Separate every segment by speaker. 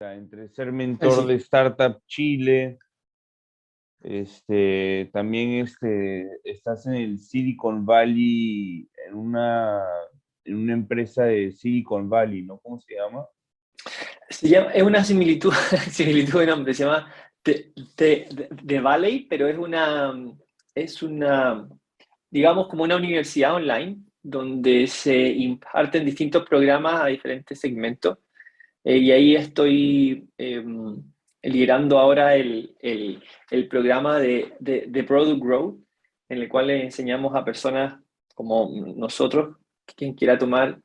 Speaker 1: sea, entre ser mentor
Speaker 2: Sí.
Speaker 1: de Startup Chile, también estás en el Silicon Valley, en una empresa de Silicon Valley, ¿no? ¿Cómo se llama?
Speaker 2: Es una similitud, similitud de nombre, se llama The Valley, pero es una, digamos, como una universidad online donde se imparten distintos programas a diferentes segmentos. Y ahí estoy liderando ahora el programa de Product Growth, en el cual le enseñamos a personas como nosotros, quien quiera tomar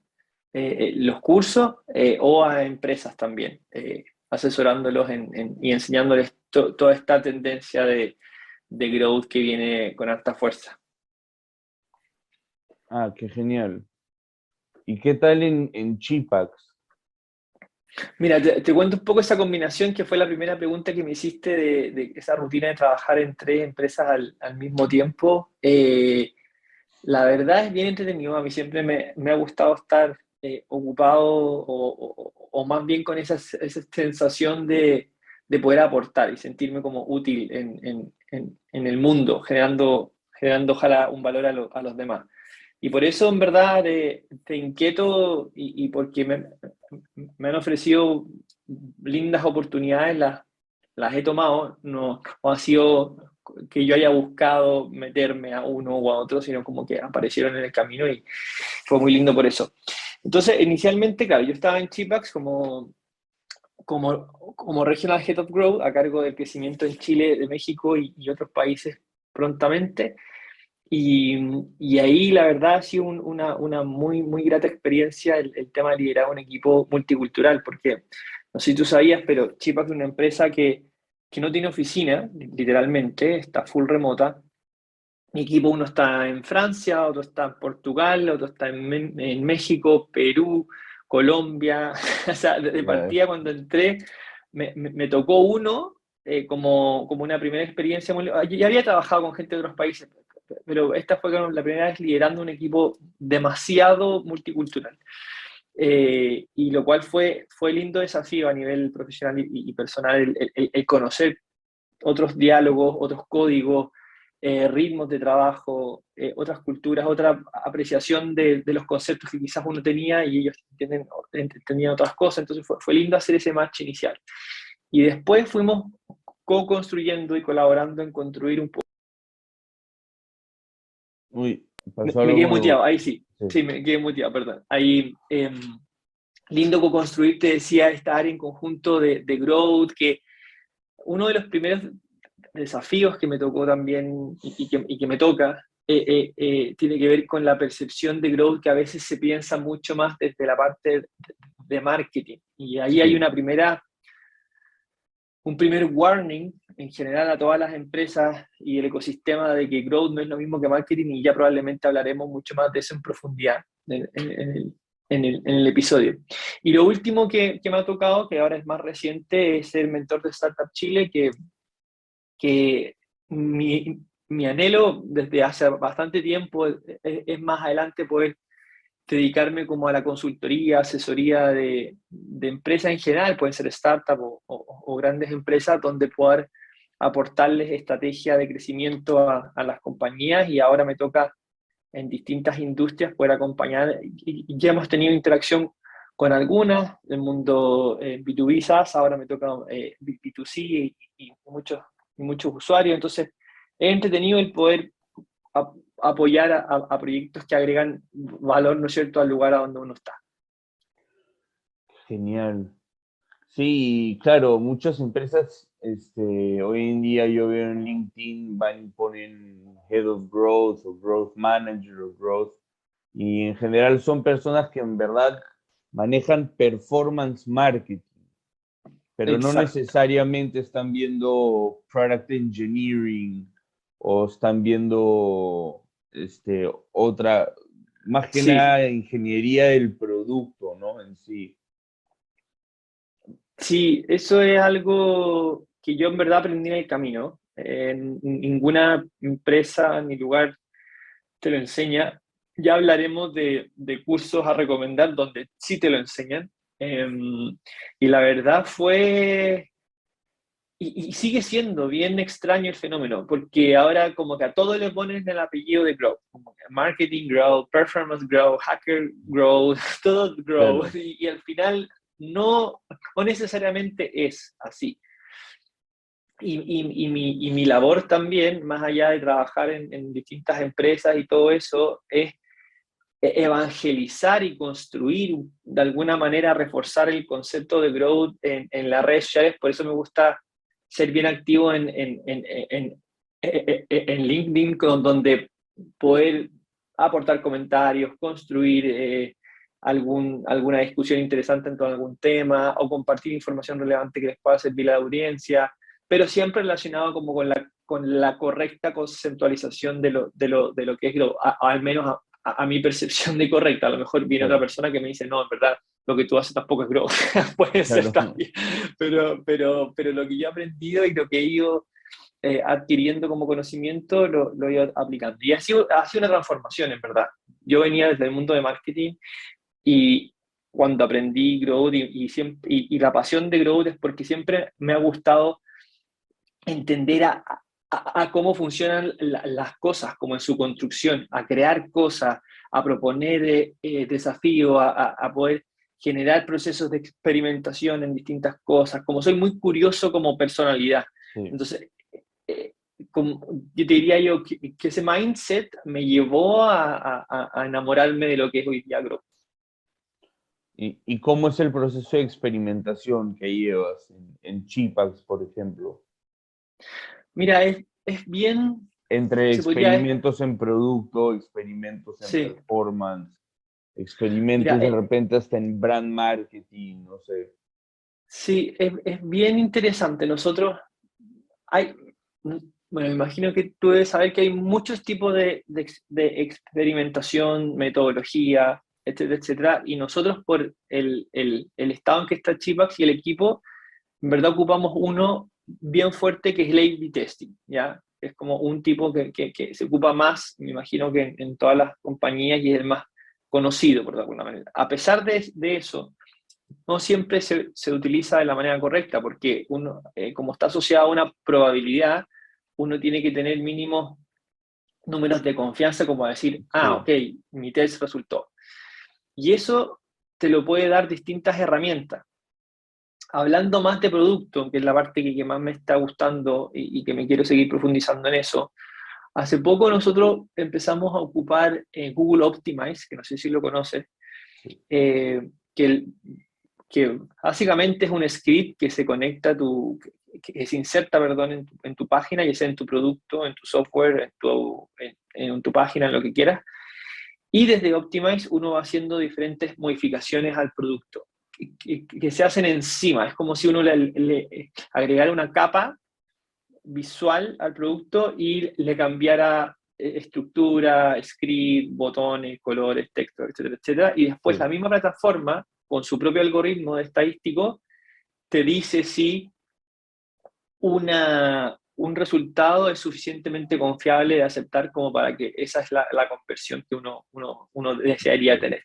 Speaker 2: los cursos, o a empresas también, asesorándolos y enseñándoles toda esta tendencia de growth que viene con alta fuerza.
Speaker 1: Ah, qué genial. ¿Y qué tal en Chipax?
Speaker 2: Mira, te cuento un poco esa combinación que fue la primera pregunta que me hiciste de esa rutina de trabajar en tres empresas al mismo tiempo. La verdad es bien entretenido. A mí siempre me ha gustado estar ocupado o más bien con esa sensación de poder aportar y sentirme como útil en el mundo, generando ojalá un valor a los demás. Y por eso, en verdad, te inquieto y porque me han ofrecido lindas oportunidades, las he tomado, no ha sido que yo haya buscado meterme a uno o a otro, sino como que aparecieron en el camino y fue muy lindo por eso. Entonces, inicialmente, claro, yo estaba en Chipax como Regional Head of Growth, a cargo del crecimiento en Chile, de México y otros países prontamente. Y ahí la verdad ha sido una muy, muy grata experiencia el tema de liderar un equipo multicultural, porque no sé si tú sabías, pero Chipac es una empresa que no tiene oficina, literalmente, está full remota. Mi equipo, uno está en Francia, otro está en Portugal, otro está en México, Perú, Colombia. O sea, de
Speaker 1: Ya,
Speaker 2: partida cuando entré, me tocó uno como una primera experiencia. Ya había trabajado con gente de otros países, pero esta fue como la primera vez liderando un equipo demasiado multicultural. Y lo cual fue lindo desafío a nivel profesional y personal, el conocer otros diálogos, otros códigos, ritmos de trabajo, otras culturas, otra apreciación de los conceptos que quizás uno tenía y ellos entendían otras cosas. Entonces fue lindo hacer ese match inicial. Y después fuimos co-construyendo y colaborando en construir un poco.
Speaker 1: uy,
Speaker 2: Me,
Speaker 1: pasó
Speaker 2: me quedé
Speaker 1: algo.
Speaker 2: muteado, ahí sí.
Speaker 1: Sí.
Speaker 2: Sí, me quedé muteado, perdón. Ahí, lindo co-construir, te decía, esta área en conjunto de growth, que uno de los primeros desafíos que me tocó también y que me toca tiene que ver con la percepción de growth, que a veces se piensa mucho más desde la parte de marketing. Y ahí hay
Speaker 1: Sí.
Speaker 2: un primer warning en general a todas las empresas y el ecosistema de que growth no es lo mismo que marketing, y ya probablemente hablaremos mucho más de eso en profundidad en el episodio. Y lo último que me ha tocado, que ahora es más reciente, es ser mentor de Startup Chile, que mi anhelo desde hace bastante tiempo es más adelante poder dedicarme como a la consultoría, asesoría de empresas en general, pueden ser startups o grandes empresas, donde poder aportarles estrategia de crecimiento a las compañías, y ahora me toca en distintas industrias poder acompañar, y ya hemos tenido interacción con algunas, del mundo B2B SaaS, ahora me toca B2C y muchos usuarios. Entonces es entretenido el poder apoyar a proyectos que agregan valor, ¿no es cierto?, al lugar a donde uno está.
Speaker 1: Genial. Sí, claro, muchas empresas, hoy en día yo veo en LinkedIn, van y ponen Head of Growth o Growth Manager o Growth, y en general son personas que en verdad manejan performance marketing, pero no
Speaker 2: Exacto.
Speaker 1: necesariamente están viendo product engineering o están viendo, otra, más que
Speaker 2: Sí,
Speaker 1: nada ingeniería del producto, ¿no? En sí.
Speaker 2: sí, eso es algo que yo en verdad aprendí en el camino. Ninguna empresa ni lugar te lo enseña. Ya hablaremos de cursos a recomendar donde sí te lo enseñan. Y la verdad fue, y sigue siendo bien extraño el fenómeno, porque ahora como que a todos le ponen el apellido de Growth, como que marketing Growth, performance Growth, hacker Growth, todo Growth,
Speaker 1: Claro,
Speaker 2: y al final no necesariamente es así. Y mi labor también, más allá de trabajar en distintas empresas y todo eso, es evangelizar y construir, de alguna manera reforzar el concepto de growth en las redes sociales. Por eso me gusta ser bien activo en LinkedIn, donde poder aportar comentarios, construir alguna discusión interesante en todo algún tema o compartir información relevante que les pueda servir a la audiencia, pero siempre relacionado como con la correcta conceptualización de lo que es growth, al menos a mi percepción de correcta. A lo mejor viene otra
Speaker 1: claro,
Speaker 2: persona que me dice, no, en verdad, lo que tú haces tampoco es growth. Puede ser
Speaker 1: claro.
Speaker 2: también. Pero lo que yo he aprendido y lo que he ido adquiriendo como conocimiento lo he ido aplicando. Y ha sido una transformación, en verdad. Yo venía desde el mundo de marketing y cuando aprendí growth y la pasión de growth es porque siempre me ha gustado entender a cómo funcionan las cosas, como en su construcción, a crear cosas, a proponer desafíos, a poder generar procesos de experimentación en distintas cosas, como soy muy curioso como personalidad.
Speaker 1: Sí.
Speaker 2: Entonces, eh, yo te diría yo que ese mindset me llevó a enamorarme de lo que es hoy día Grow.
Speaker 1: ¿Y cómo es el proceso de experimentación que llevas en Chipax, por ejemplo?
Speaker 2: Mira, es bien,
Speaker 1: Entre
Speaker 2: se podría,
Speaker 1: experimentos en producto, experimentos en
Speaker 2: sí,
Speaker 1: performance,
Speaker 2: mira,
Speaker 1: experimentos de repente hasta en brand marketing, no sé.
Speaker 2: sí, es bien interesante. Nosotros hay, bueno, me imagino que tú debes saber que hay muchos tipos de experimentación, metodología, etcétera, etcétera, y nosotros por el estado en que está Chipax y el equipo, en verdad ocupamos uno bien fuerte que es el A/B testing, ¿ya? Es como un tipo que se ocupa más, me imagino que en todas las compañías y es el más conocido, por alguna manera. A pesar de eso, no siempre se utiliza de la manera correcta, porque uno, como está asociado a una probabilidad, uno tiene que tener mínimos números de confianza, como decir, ah,
Speaker 1: Sí,
Speaker 2: ok, mi test resultó. Y eso te lo puede dar distintas herramientas. Hablando más de producto, que es la parte que más me está gustando y que me quiero seguir profundizando en eso, hace poco nosotros empezamos a ocupar Google Optimize, que no sé si lo conoces,
Speaker 1: sí,
Speaker 2: eh, que el, que básicamente es un script que se conecta a que se inserta, perdón, en tu página, ya sea en tu producto, en tu software, en tu página, en lo que quieras. Y desde Optimize uno va haciendo diferentes modificaciones al producto que se hacen encima. Es como si uno le agregara una capa visual al producto y le cambiara estructura, script, botones, colores, texto, etcétera, etcétera. Y después la
Speaker 1: sí,
Speaker 2: misma plataforma, con su propio algoritmo de estadístico, te dice si un resultado es suficientemente confiable de aceptar como para que esa es la conversión que uno desearía tener.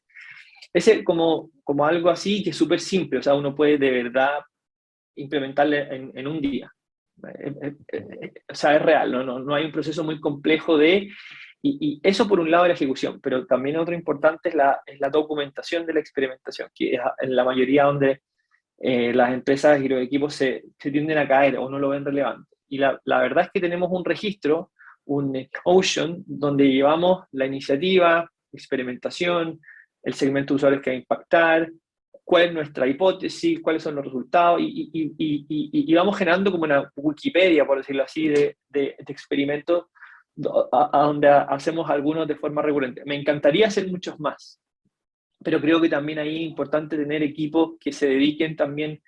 Speaker 2: Es como algo así que es súper simple, o sea, uno puede de verdad implementarle en un día. O sea, es real, no hay un proceso muy complejo y eso por un lado es la ejecución, pero también otro importante es la documentación de la experimentación, que es en la mayoría donde las empresas y los equipos se tienden a caer o no lo ven relevante. Y la verdad es que tenemos un registro, un Ocean, donde llevamos la iniciativa, experimentación, el segmento de usuarios que va a impactar, cuál es nuestra hipótesis, cuáles son los resultados, y vamos generando como una Wikipedia, por decirlo así, de experimentos a donde hacemos algunos de forma recurrente. Me encantaría hacer muchos más, pero creo que también ahí es importante tener equipos que se dediquen también,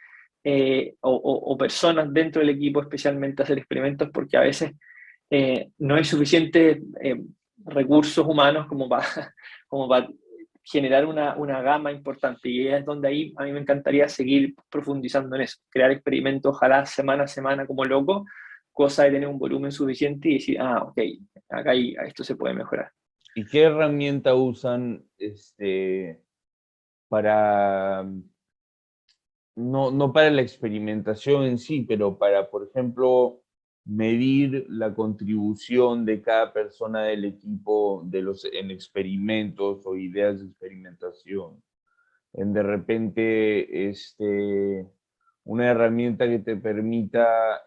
Speaker 2: o personas dentro del equipo especialmente a hacer experimentos, porque a veces no hay suficientes recursos humanos como para como para generar una gama importante. Y es donde ahí a mí me encantaría seguir profundizando en eso, crear experimentos, ojalá semana a semana como loco, cosa de tener un volumen suficiente y decir, ah, ok, acá esto se puede mejorar.
Speaker 1: ¿y qué herramienta usan para no para la experimentación en sí, pero para, por ejemplo, medir la contribución de cada persona del equipo en experimentos o ideas de experimentación. En de repente, una herramienta que te permita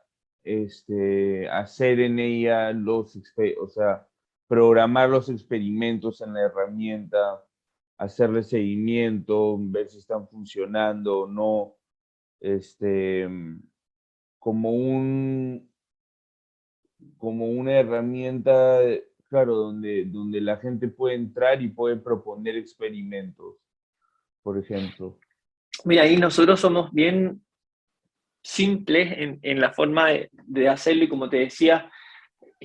Speaker 1: hacer en ella o sea, programar los experimentos en la herramienta, hacerle seguimiento, ver si están funcionando o no, este, como como una herramienta, claro, donde la gente puede entrar y puede proponer experimentos, por ejemplo.
Speaker 2: Mira, ahí nosotros somos bien simples en la forma de hacerlo y como te decía,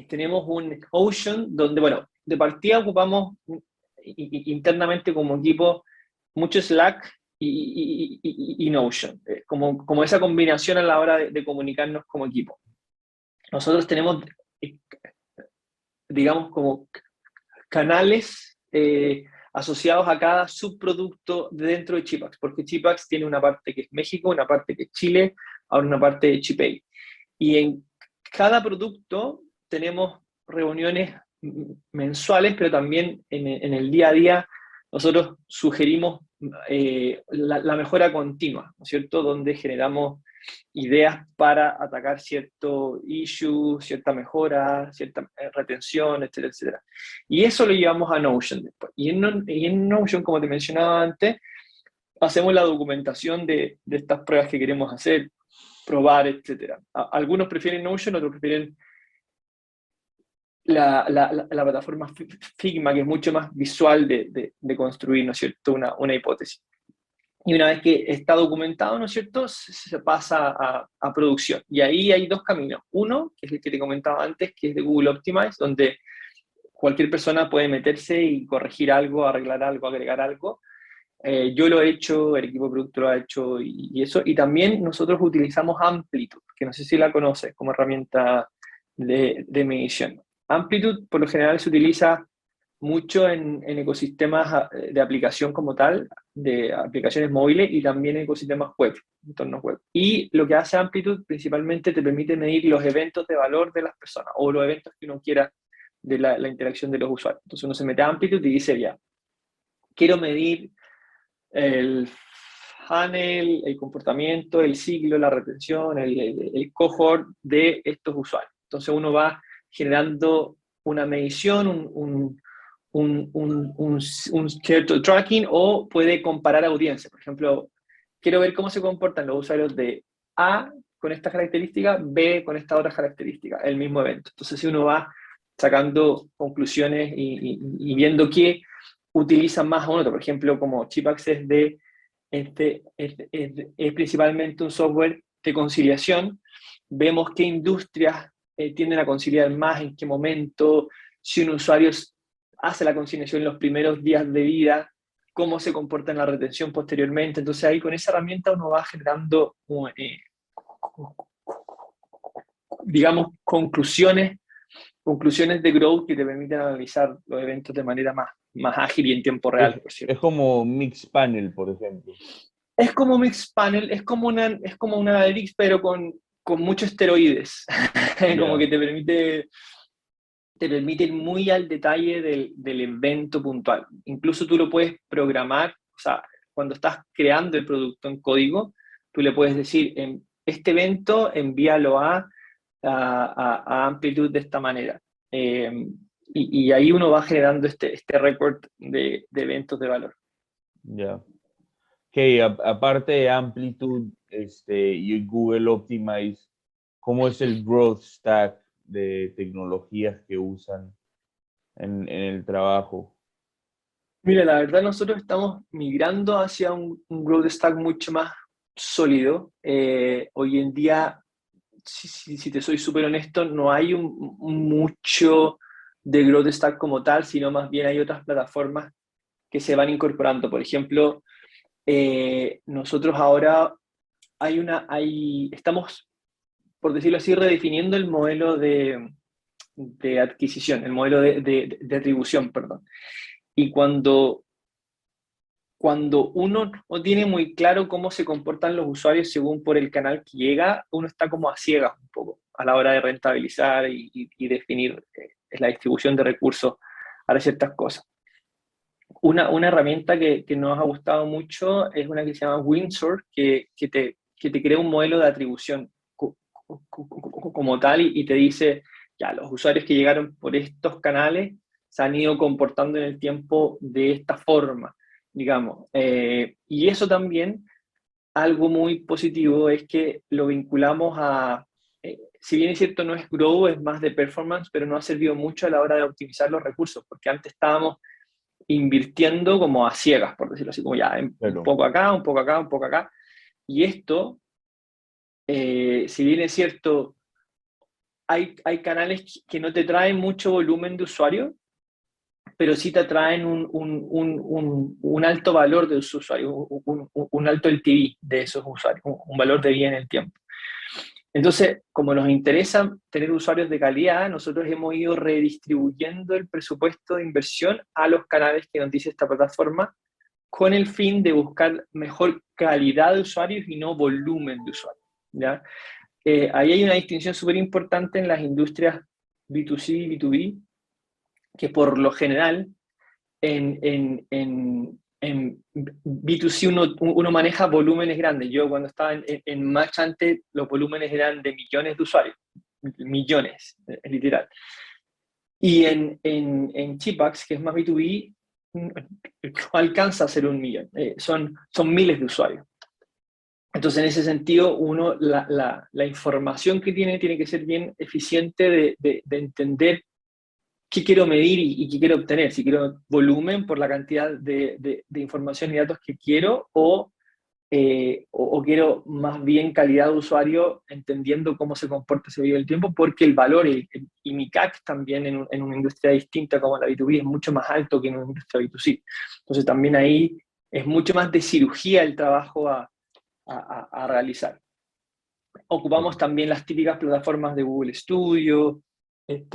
Speaker 2: tenemos un Ocean donde, bueno, de partida ocupamos internamente como equipo mucho Slack y Notion, como esa combinación a la hora de comunicarnos como equipo. Nosotros tenemos, digamos, como canales asociados a cada subproducto dentro de Chipax, porque Chipax tiene una parte que es México, una parte que es Chile, ahora una parte de Chipay. Y en cada producto tenemos reuniones mensuales, pero también en el día a día nosotros sugerimos la mejora continua, ¿no es cierto? Donde generamos ideas para atacar cierto issue, cierta mejora, cierta retención, etcétera, etcétera. Y eso lo llevamos a Notion después. Y en Notion, como te mencionaba antes, hacemos la documentación de estas pruebas que queremos hacer, probar, etcétera. Algunos prefieren Notion, otros prefieren la plataforma Figma, que es mucho más visual de construir, ¿no es cierto?, una hipótesis. Y una vez que está documentado, ¿no es cierto?, se pasa a producción. Y ahí hay dos caminos. Uno, que es el que te comentaba antes, que es de Google Optimize, donde cualquier persona puede meterse y corregir algo, arreglar algo, agregar algo. Yo lo he hecho, el equipo de producto lo ha hecho y eso. Y también nosotros utilizamos Amplitude, que no sé si la conoces como herramienta de medición. Amplitude por lo general se utiliza mucho en ecosistemas de aplicación como tal, de aplicaciones móviles y también en ecosistemas web, entornos web. Y lo que hace Amplitude principalmente te permite medir los eventos de valor de las personas o los eventos que uno quiera de la interacción de los usuarios. Entonces uno se mete a Amplitude y dice, ya, quiero medir el funnel, el comportamiento, el ciclo, la retención, el cohort de estos usuarios. Entonces uno va generando una medición, un cierto tracking o puede comparar audiencias. Por ejemplo, quiero ver cómo se comportan los usuarios de A con esta característica, B con esta otra característica, el mismo evento. Entonces si uno va sacando conclusiones y viendo qué utilizan más a un otro. Por ejemplo, como Chipax es principalmente un software de conciliación, vemos qué industrias tienden a conciliar más, en qué momento, si un usuario hace la conciliación en los primeros días de vida, cómo se comporta en la retención posteriormente. Entonces ahí con esa herramienta uno va generando, digamos, conclusiones de growth que te permiten analizar los eventos de manera más ágil y en tiempo real, por cierto.
Speaker 1: Es como Mixpanel, por ejemplo.
Speaker 2: Es como Mixpanel, es como una Analytics, pero con muchos esteroides. Como que te permite ir muy al detalle del evento puntual. Incluso tú lo puedes programar, o sea, cuando estás creando el producto en código, tú le puedes decir, en este evento envíalo a Amplitude de esta manera. Y ahí uno va generando este record de eventos de valor.
Speaker 1: Ya. Aparte de Amplitude y Google Optimize, ¿cómo es el growth stack de tecnologías que usan en el trabajo?
Speaker 2: Mira, la verdad nosotros estamos migrando hacia un growth stack mucho más sólido. Hoy en día, si te soy súper honesto, no hay mucho de growth stack como tal, sino más bien hay otras plataformas que se van incorporando. Por ejemplo, nosotros ahora estamos, por decirlo así, redefiniendo el modelo de adquisición, el modelo de atribución, perdón. Y cuando cuando uno no tiene muy claro cómo se comportan los usuarios según por el canal que llega, uno está como a ciegas un poco a la hora de rentabilizar y definir la distribución de recursos para ciertas cosas. Una herramienta que nos ha gustado mucho es una que se llama Windsor, que te crea un modelo de atribución como tal y te dice, ya, los usuarios que llegaron por estos canales se han ido comportando en el tiempo de esta forma, digamos. Y eso también, algo muy positivo es que lo vinculamos a, si bien es cierto, no es grow, es más de performance, pero nos ha servido mucho a la hora de optimizar los recursos, porque antes estábamos invirtiendo como a ciegas, por decirlo así, como ya, un
Speaker 1: Pero,
Speaker 2: poco acá, un poco acá, un poco acá. Y esto, si bien es cierto, hay canales que no te traen mucho volumen de usuario, pero sí te traen un alto valor de esos usuarios, un alto LTV de esos usuarios, un valor de vida en el tiempo. Entonces, como nos interesa tener usuarios de calidad, nosotros hemos ido redistribuyendo el presupuesto de inversión a los canales que nos dice esta plataforma, con el fin de buscar mejor calidad de usuarios y no volumen de usuarios, ¿ya? Ahí hay una distinción súper importante en las industrias B2C y B2B, que por lo general en B2C uno maneja volúmenes grandes. Yo cuando estaba en Match antes, los volúmenes eran de millones de usuarios, millones, literal. Y en Chipax, que es más B2B, no alcanza a ser 1 millón, son miles de usuarios. Entonces, en ese sentido, la información que tiene que ser bien eficiente de entender qué quiero medir y qué quiero obtener. Si quiero volumen por la cantidad de información y datos que quiero, o quiero más bien calidad de usuario, entendiendo cómo se comporta ese video del tiempo, porque el valor y mi CAC también en una industria distinta como la B2B es mucho más alto que en una industria B2C. Entonces también ahí es mucho más de cirugía el trabajo a realizar. Ocupamos también las típicas plataformas de Google Studio, de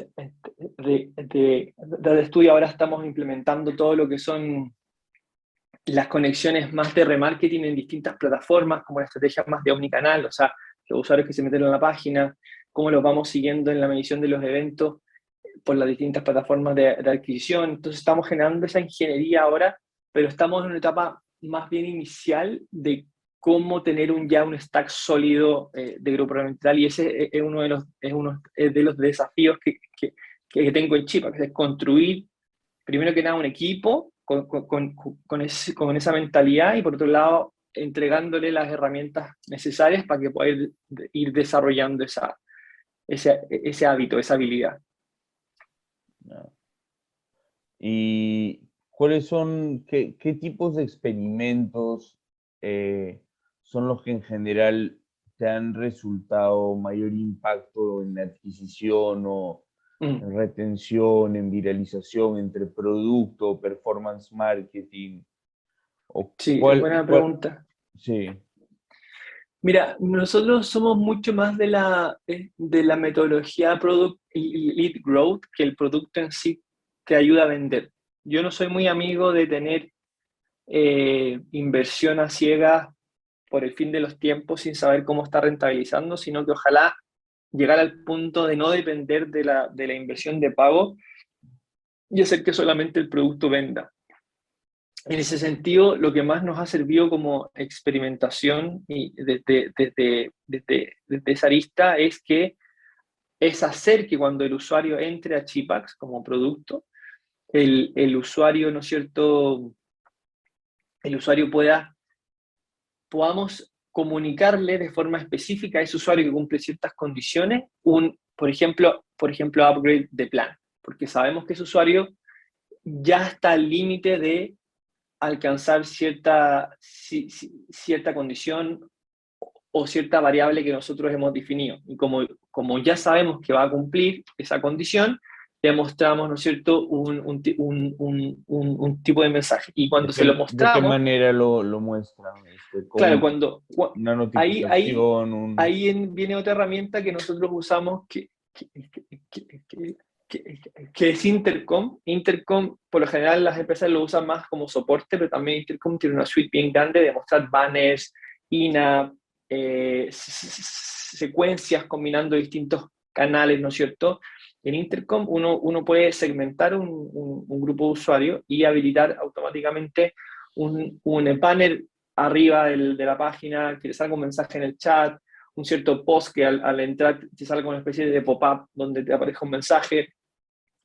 Speaker 2: Studio ahora estamos implementando todo lo que son las conexiones más de remarketing en distintas plataformas, como la estrategia más de omnicanal, o sea, los usuarios que se meten en la página, cómo los vamos siguiendo en la medición de los eventos por las distintas plataformas de adquisición. Entonces estamos generando esa ingeniería ahora, pero estamos en una etapa más bien inicial de cómo tener ya un stack sólido de grupo parlamentario, y ese es uno de los desafíos que tengo en Chipa, que es construir, primero que nada, un equipo con esa mentalidad, y por otro lado, entregándole las herramientas necesarias para que pueda ir desarrollando ese hábito, esa habilidad.
Speaker 1: ¿y cuáles son, qué tipos de experimentos son los que en general te han resultado mayor impacto en la adquisición o en retención, en viralización entre producto, performance marketing? ¿O
Speaker 2: Sí, buena pregunta.
Speaker 1: Sí,
Speaker 2: Mira, nosotros somos mucho más de la metodología Product y Lead Growth, que el producto en sí te ayuda a vender. Yo no soy muy amigo de tener inversión a ciegas por el fin de los tiempos sin saber cómo está rentabilizando, sino que ojalá llegar al punto de no depender de la inversión de pago y hacer que solamente el producto venda. En ese sentido, lo que más nos ha servido como experimentación y desde esa arista es hacer que cuando el usuario entre a Chipax como producto, el usuario, ¿no es cierto?, el usuario podamos comunicarle de forma específica a ese usuario que cumple ciertas condiciones, por ejemplo, upgrade de plan, porque sabemos que ese usuario ya está al límite de alcanzar cierta condición o cierta variable que nosotros hemos definido. Y como ya sabemos que va a cumplir esa condición, le mostramos, ¿no es cierto?, un tipo de mensaje. Y cuando se lo
Speaker 1: ¿de qué
Speaker 2: mostramos,
Speaker 1: manera lo muestran?
Speaker 2: claro,
Speaker 1: ¿Con una
Speaker 2: ahí, ahí,
Speaker 1: notificación?
Speaker 2: ahí viene otra herramienta que nosotros usamos que que es Intercom. Intercom, por lo general, las empresas lo usan más como soporte, pero también Intercom tiene una suite bien grande de mostrar banners, in-app, secuencias combinando distintos canales, ¿no es cierto? En Intercom uno puede segmentar un grupo de usuarios y habilitar automáticamente un banner arriba de la página, que le salga un mensaje en el chat, un cierto post que al entrar te salga una especie de pop-up donde te aparezca un mensaje.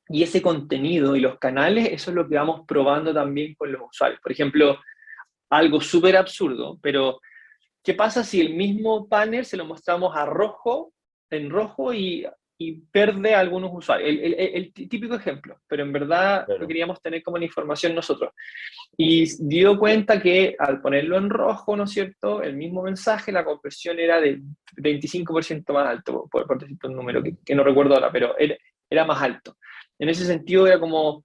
Speaker 2: Y ese contenido y los canales, eso es lo que vamos probando también con los usuarios. Por ejemplo, algo súper absurdo, pero ¿qué pasa si el mismo banner se lo mostramos en rojo y verde a algunos usuarios? El típico ejemplo, pero en verdad lo
Speaker 1: Claro.
Speaker 2: queríamos tener como la información nosotros. Y dio cuenta que al ponerlo en rojo, ¿no es cierto? El mismo mensaje, la conversión era de 25% más alto, por decirte un número que no recuerdo ahora, pero era más alto. En ese sentido era como,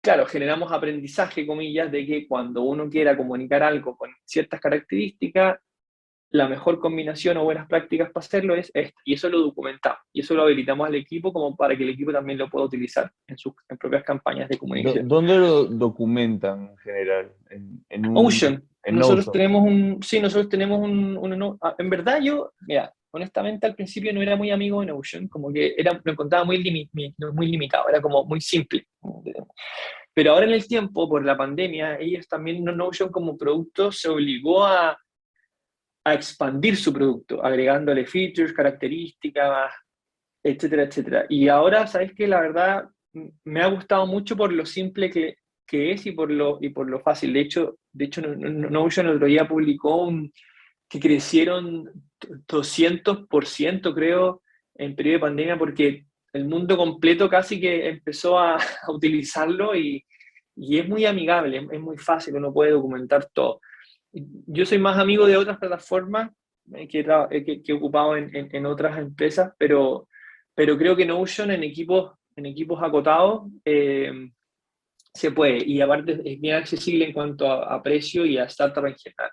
Speaker 2: claro, generamos aprendizaje, comillas, de que cuando uno quiera comunicar algo con ciertas características, la mejor combinación o buenas prácticas para hacerlo es esta. Y eso lo documentamos. Y eso lo habilitamos al equipo como para que el equipo también lo pueda utilizar en sus propias campañas de comunicación.
Speaker 1: ¿Dónde lo documentan en general?
Speaker 2: Ocean.
Speaker 1: En Notion.
Speaker 2: Nosotros tenemos en verdad yo, mira, honestamente al principio no era muy amigo de Notion, como que lo encontraba muy limitado, era como muy simple. Pero ahora en el tiempo, por la pandemia, ellos también, Notion como producto se obligó a expandir su producto, agregándole features, características, etcétera, etcétera. Y ahora, ¿sabes qué? La verdad, me ha gustado mucho por lo simple que es y por lo fácil. De hecho Notion el otro día publicó que crecieron 200%, creo, en periodo de pandemia, porque el mundo completo casi que empezó a utilizarlo y es muy amigable, es muy fácil, uno puede documentar todo. Yo soy más amigo de otras plataformas que he ocupado en otras empresas, pero creo que Notion en equipos acotados se puede, y aparte es bien accesible en cuanto a precio y a startup en general.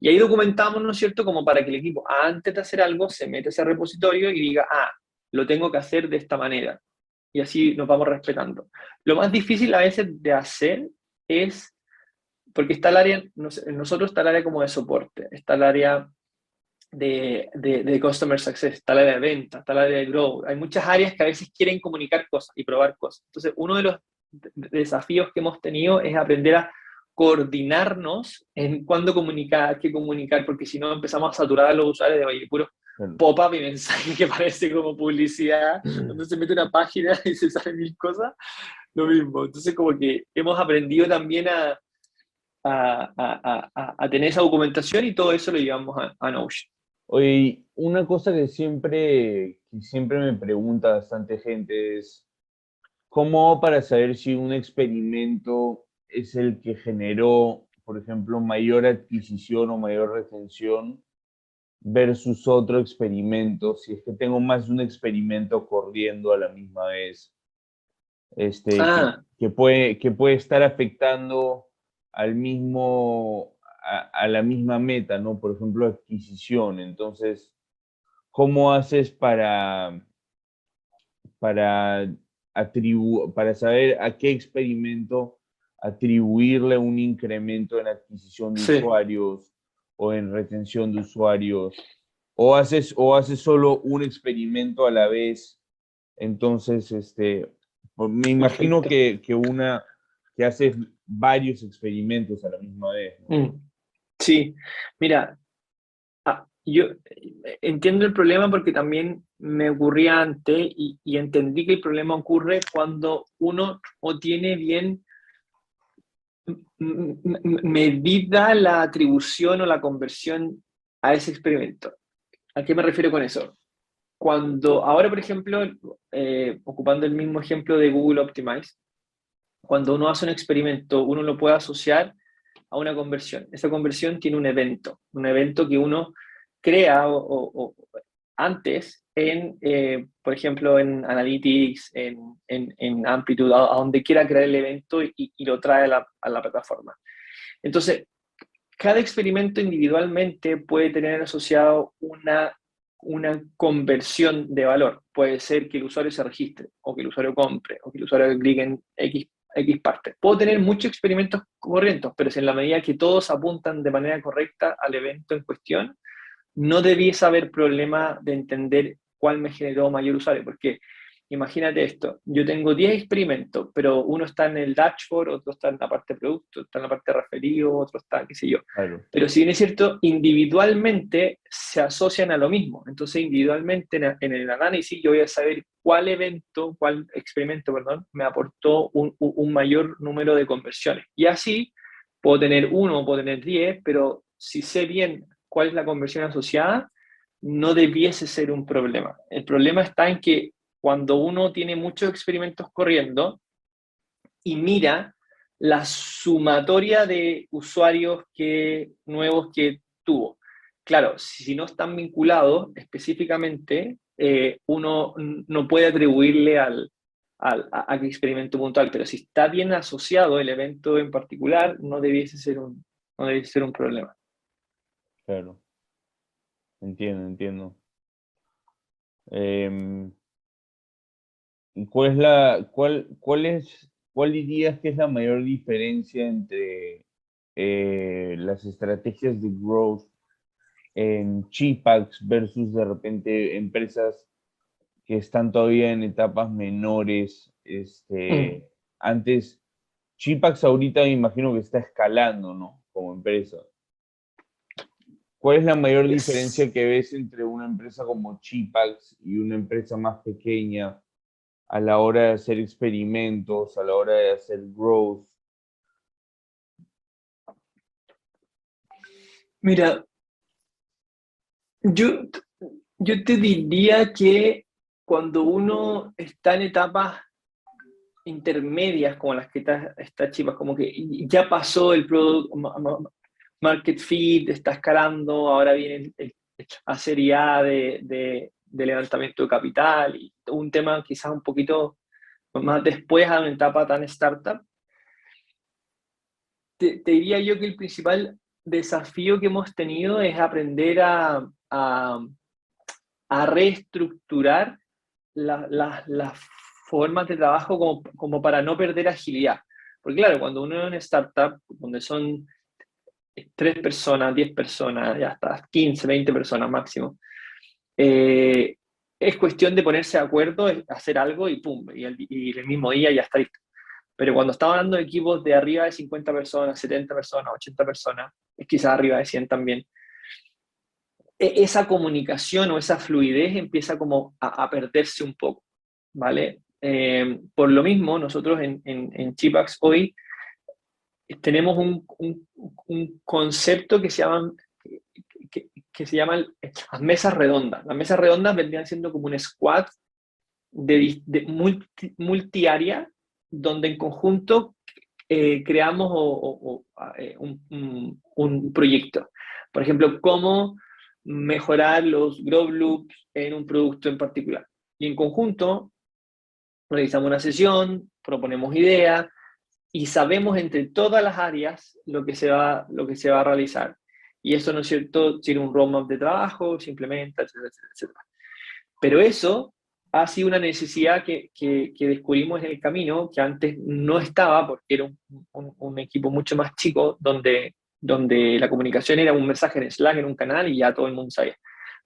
Speaker 2: Y ahí documentamos, ¿no es cierto?, como para que el equipo, antes de hacer algo, se mete a ese repositorio y diga, lo tengo que hacer de esta manera. Y así nos vamos respetando. Lo más difícil a veces de hacer es, porque está el área, nosotros está el área como de soporte, está el área de Customer Success, está el área de venta, está el área de Growth. Hay muchas áreas que a veces quieren comunicar cosas y probar cosas. Entonces, uno de los desafíos que hemos tenido es aprender a coordinarnos en cuándo comunicar, qué comunicar, porque si no empezamos a saturar a los usuarios de, oye, puro
Speaker 1: Claro.
Speaker 2: pop-up y mensaje que parece como publicidad, donde se mete una página y se salen mil cosas, lo mismo. Entonces, como que hemos aprendido también a tener esa documentación y todo eso lo llevamos a Notion.
Speaker 1: Oye, una cosa que siempre me pregunta bastante gente es, ¿cómo hago para saber si un experimento es el que generó, por ejemplo, mayor adquisición o mayor retención versus otro experimento? Si es que tengo más de un experimento corriendo a la misma vez,
Speaker 2: Ah,
Speaker 1: que puede estar afectando a la misma meta, ¿no? Por ejemplo, adquisición. Entonces, ¿cómo haces para para saber a qué experimento atribuirle un incremento en adquisición de
Speaker 2: sí,
Speaker 1: usuarios o en retención de usuarios? ¿O haces solo un experimento a la vez? Entonces, pues, me imagino
Speaker 2: perfecto.
Speaker 1: que haces varios experimentos a la misma vez, ¿no?
Speaker 2: Mm, sí, mira, yo entiendo el problema porque también me ocurría antes y entendí que el problema ocurre cuando uno o tiene bien medida la atribución o la conversión a ese experimento. ¿A qué me refiero con eso? Cuando ahora, por ejemplo, ocupando el mismo ejemplo de Google Optimize, cuando uno hace un experimento, uno lo puede asociar a una conversión. Esa conversión tiene un evento que uno crea o antes por ejemplo, en Analytics, en Amplitude, a donde quiera crear el evento y lo trae a la plataforma. Entonces, cada experimento individualmente puede tener asociado una conversión de valor. Puede ser que el usuario se registre, o que el usuario compre, o que el usuario clique en X parte. Puedo tener muchos experimentos corrientes, pero si en la medida que todos apuntan de manera correcta al evento en cuestión, no debiese haber problema de entender cuál me generó mayor usuario, porque imagínate esto, yo tengo 10 experimentos, pero uno está en el dashboard, otro está en la parte de producto, está en la parte de referido, otro está, qué sé yo.
Speaker 1: Claro,
Speaker 2: Pero si bien es cierto, individualmente se asocian a lo mismo. Entonces, individualmente en el análisis yo voy a saber cuál evento, cuál experimento, perdón, me aportó un mayor número de conversiones. Y así puedo tener uno, puedo tener 10, pero si sé bien cuál es la conversión asociada, no debiese ser un problema. El problema está en que cuando uno tiene muchos experimentos corriendo y mira la sumatoria de usuarios nuevos que tuvo. Claro, si no están vinculados específicamente, uno no puede atribuirle a qué experimento puntual, pero si está bien asociado el evento en particular, no debiese ser un problema.
Speaker 1: claro. Entiendo, entiendo. Em, ¿Y cuál dirías que es la mayor diferencia entre las estrategias de growth en Chipax versus de repente empresas que están todavía en etapas menores?
Speaker 2: Mm.
Speaker 1: Antes, Chipax ahorita me imagino que está escalando, ¿no? Como empresa. ¿Cuál es la mayor diferencia
Speaker 2: Es,
Speaker 1: que ves entre una empresa como Chipax y una empresa más pequeña a la hora de hacer experimentos, a la hora de hacer growth?
Speaker 2: mira, yo, yo te diría que cuando uno está en etapas intermedias como las que está Chivas, como que ya pasó el product market fit, está escalando, ahora viene a serie A de levantamiento de capital, y un tema quizás un poquito más después a una etapa tan startup. Te diría yo que el principal desafío que hemos tenido es aprender a reestructurar las formas de trabajo como para no perder agilidad. Porque claro, cuando uno es una startup, donde son 3 personas, 10 personas, ya hasta 15, 20 personas máximo, eh, es cuestión de ponerse de acuerdo, hacer algo y pum, y el mismo día ya está listo. Pero cuando estamos hablando de equipos de arriba de 50 personas, 70 personas, 80 personas, es quizás arriba de 100 también, esa comunicación o esa fluidez empieza como a perderse un poco, ¿vale? Por lo mismo, nosotros en Chipax hoy tenemos un concepto que se llaman las mesas redondas. Las mesas redondas vendrían siendo como un squad de multiárea, donde en conjunto creamos un proyecto. Por ejemplo, cómo mejorar los growth loops en un producto en particular. Y en conjunto realizamos una sesión, proponemos ideas y sabemos entre todas las áreas lo que se va a realizar. Y eso, ¿no es cierto?, tiene un roadmap de trabajo, se implementa, etcétera, etcétera, etcétera. Pero eso ha sido una necesidad que descubrimos en el camino, que antes no estaba, porque era un equipo mucho más chico, donde la comunicación era un mensaje en Slack, en un canal, y ya todo el mundo sabía.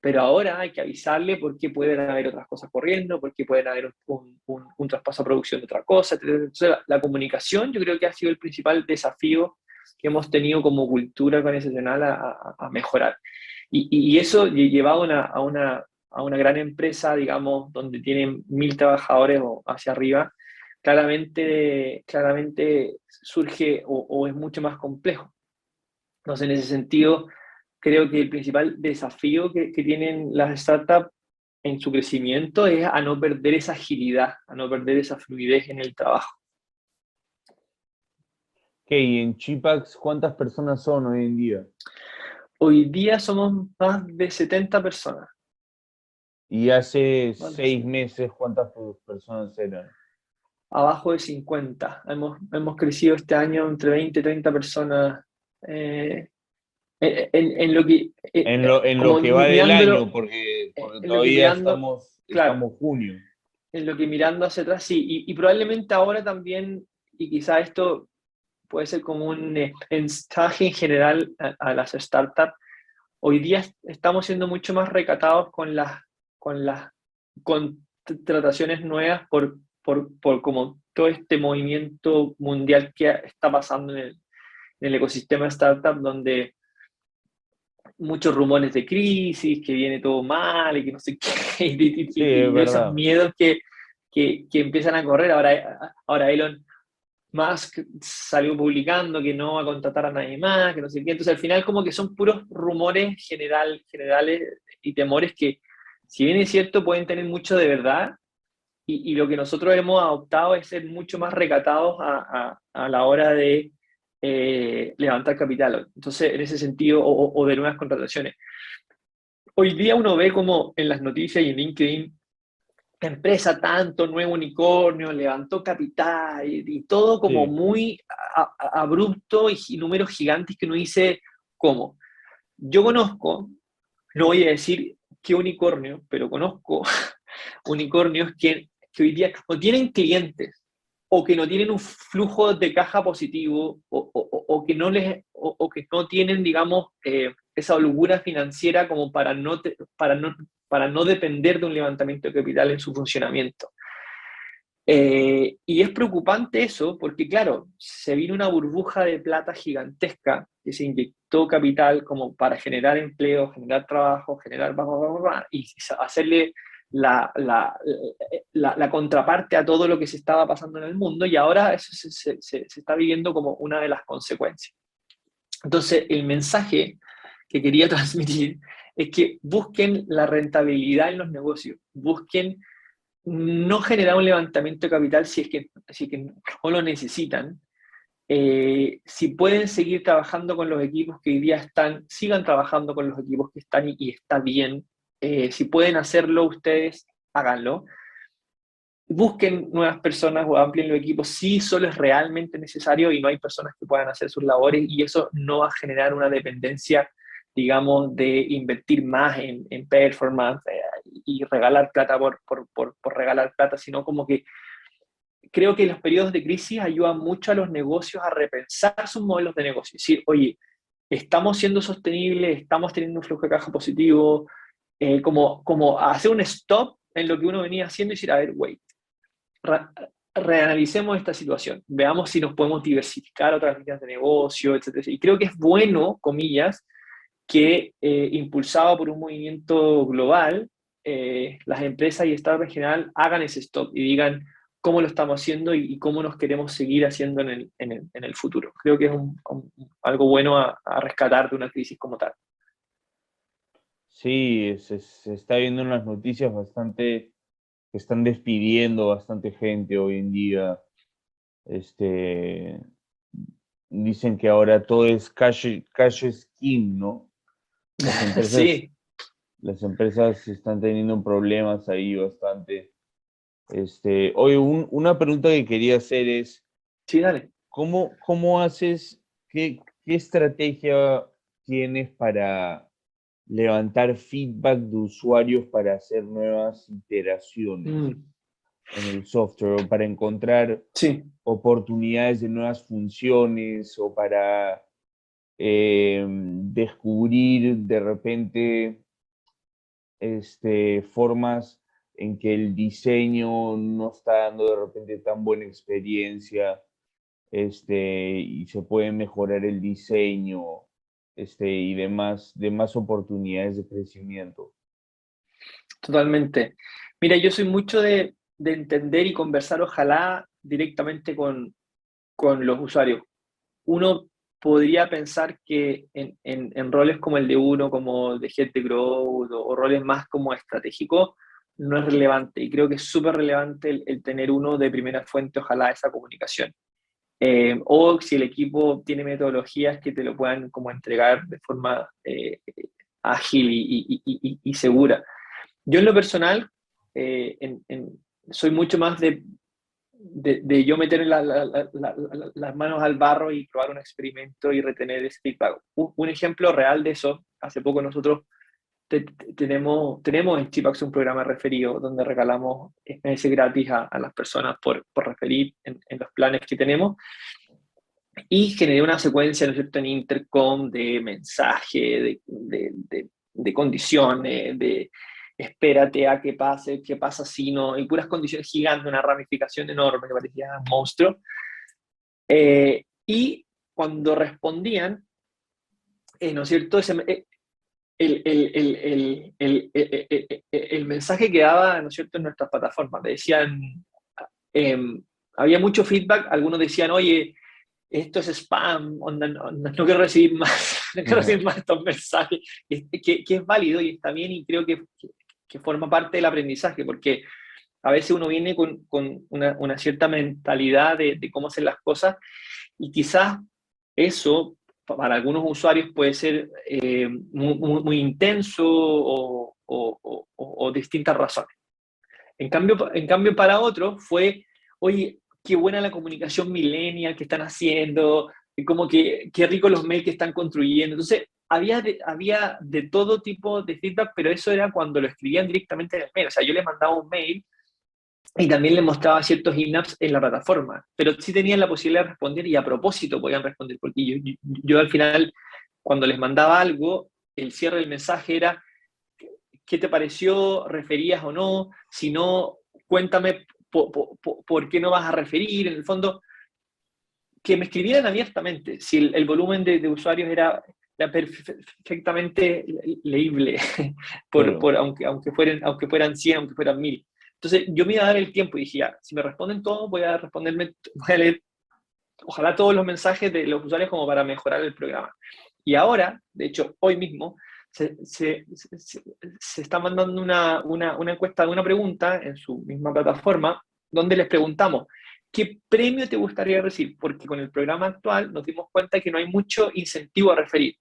Speaker 2: Pero ahora hay que avisarle porque pueden haber otras cosas corriendo, porque pueden haber un traspaso a producción de otra cosa. Entonces, la comunicación yo creo que ha sido el principal desafío que hemos tenido como cultura organizacional a mejorar. Y eso llevado a una gran empresa, digamos, donde tienen 1.000 trabajadores o hacia arriba, claramente surge o es mucho más complejo. Entonces, en ese sentido, creo que el principal desafío que tienen las startups en su crecimiento es a no perder esa agilidad, a no perder esa fluidez en el trabajo.
Speaker 1: Ok, en Chipax, ¿cuántas personas son hoy en día?
Speaker 2: Hoy día somos más de 70 personas.
Speaker 1: Y hace
Speaker 2: Más de
Speaker 1: 6
Speaker 2: 70.
Speaker 1: meses, ¿cuántas personas eran?
Speaker 2: Abajo de 50. Hemos crecido este año entre 20 y 30 personas en lo que,
Speaker 1: En lo
Speaker 2: como
Speaker 1: que va del año,
Speaker 2: mirándolo,
Speaker 1: porque no,
Speaker 2: en lo que
Speaker 1: todavía
Speaker 2: mirando, claro,
Speaker 1: estamos junio.
Speaker 2: en lo que mirando hacia atrás, sí, y probablemente ahora también, y quizá esto puede ser como un mensaje en general a las startups. Hoy día estamos siendo mucho más recatados con las contrataciones nuevas por como todo este movimiento mundial que está pasando en el ecosistema startup, donde muchos rumores de crisis, que viene todo mal y que no sé qué,
Speaker 1: Sí, es
Speaker 2: y esos
Speaker 1: verdad.
Speaker 2: miedos que empiezan a correr. Ahora Elon Musk salió publicando que no va a contratar a nadie más, que no sé qué. Entonces, al final, como que son puros rumores generales y temores que, si bien es cierto, pueden tener mucho de verdad. Y lo que nosotros hemos adoptado es ser mucho más recatados a la hora de levantar capital. Entonces, en ese sentido, o de nuevas contrataciones. Hoy día uno ve como en las noticias y en LinkedIn empresa tanto, nuevo unicornio, levantó capital y todo como
Speaker 1: Sí,
Speaker 2: muy abrupto y números gigantes que uno dice, ¿cómo? Yo conozco, no voy a decir qué unicornio, pero conozco unicornios que hoy día no tienen clientes o que no tienen un flujo de caja positivo o que no o que no tienen, digamos, esa holgura financiera como para no depender de un levantamiento de capital en su funcionamiento. Y es preocupante eso porque, claro, se vino una burbuja de plata gigantesca que se inyectó capital como para generar empleo, generar trabajo, generar y hacerle la contraparte a todo lo que se estaba pasando en el mundo, y ahora eso se está viviendo como una de las consecuencias. Entonces, el mensaje que quería transmitir es que busquen la rentabilidad en los negocios, busquen no generar un levantamiento de capital si es que no lo necesitan. Si pueden seguir trabajando con los equipos que hoy día están, sigan trabajando con los equipos que están y está bien. Si pueden hacerlo ustedes, háganlo. Busquen nuevas personas o amplíen los equipos si solo es realmente necesario y no hay personas que puedan hacer sus labores, y eso no va a generar una dependencia, digamos, de invertir más en performance y regalar plata por regalar plata, sino como que creo que los periodos de crisis ayudan mucho a los negocios a repensar sus modelos de negocio. Es decir, oye, estamos siendo sostenibles, estamos teniendo un flujo de caja positivo, como hacer un stop en lo que uno venía haciendo y decir, a ver, wait, re reanalicemos esta situación, veamos si nos podemos diversificar otras líneas de negocio, etcétera. Y creo que es bueno, comillas, que impulsado por un movimiento global, las empresas y Estados en general hagan ese stop y digan cómo lo estamos haciendo y cómo nos queremos seguir haciendo en el futuro. Creo que es algo bueno a rescatar de una crisis como tal.
Speaker 1: sí, se está viendo en las noticias bastante que están despidiendo bastante gente hoy en día. Este, dicen que ahora todo es cash is king, ¿no? Las empresas,
Speaker 2: Sí,
Speaker 1: las empresas están teniendo problemas ahí bastante. Oye, una pregunta que quería hacer es,
Speaker 2: sí, dale.
Speaker 1: ¿cómo haces, qué estrategia tienes para levantar feedback de usuarios para hacer nuevas iteraciones
Speaker 2: Mm,
Speaker 1: en el software o para encontrar
Speaker 2: sí.
Speaker 1: oportunidades de nuevas funciones o para descubrir de repente formas en que el diseño no está dando de repente tan buena experiencia, y se puede mejorar el diseño, y demás oportunidades de crecimiento.
Speaker 2: Totalmente. Mira, yo soy mucho de entender y conversar, ojalá, directamente con los usuarios. Uno podría pensar que en roles como el de uno, como de Head de Growth, o roles más como estratégicos, no es relevante. Y creo que es súper relevante el tener uno de primera fuente, ojalá, esa comunicación. O si el equipo tiene metodologías que te lo puedan como entregar de forma ágil y segura. Yo en lo personal, soy mucho más de yo meter las manos al barro y probar un experimento y retener ese feedback. Un ejemplo real de eso, hace poco nosotros tenemos en Chipax un programa referido donde regalamos ese gratis a las personas por referir en los planes que tenemos. Y generé una secuencia, ¿no es cierto?, en Intercom de mensaje, de condiciones, de espérate a que pase, qué pasa si no, y puras condiciones gigantes, una ramificación enorme que parecía un monstruo. Y cuando respondían, ¿no es cierto?, el mensaje que daba, ¿no es cierto?, en nuestras plataformas. Decían, había mucho feedback, algunos decían, oye, esto es spam, onda, no quiero recibir más, no quiero recibir más estos mensajes, que es válido y está bien, y creo que forma parte del aprendizaje, porque a veces uno viene con una cierta mentalidad de cómo hacer las cosas, y quizás eso para algunos usuarios puede ser muy intenso o distintas razones. En cambio, para otros fue, oye, qué buena la comunicación millennial que están haciendo, como que qué rico los mails que están construyendo. Entonces, había de todo tipo de feedback, pero eso era cuando lo escribían directamente en el mail. O sea, yo les mandaba un mail y también les mostraba ciertos in-apps en la plataforma, pero sí tenían la posibilidad de responder, y a propósito podían responder, porque yo al final, cuando les mandaba algo, el cierre del mensaje era: ¿qué te pareció? ¿Referías o no? Si no, cuéntame por qué no vas a referir. En el fondo, que me escribieran abiertamente, si el volumen de usuarios era perfectamente leíble,
Speaker 1: Claro.
Speaker 2: aunque fueran 100, aunque fueran 1000. Entonces yo me iba a dar el tiempo y dije, ya, si me responden todo, voy a leer, ojalá todos los mensajes de los usuarios como para mejorar el programa. Y ahora, de hecho, hoy mismo, se está mandando una encuesta, una pregunta en su misma plataforma, donde les preguntamos, ¿qué premio te gustaría recibir? Porque con el programa actual nos dimos cuenta que no hay mucho incentivo a referir.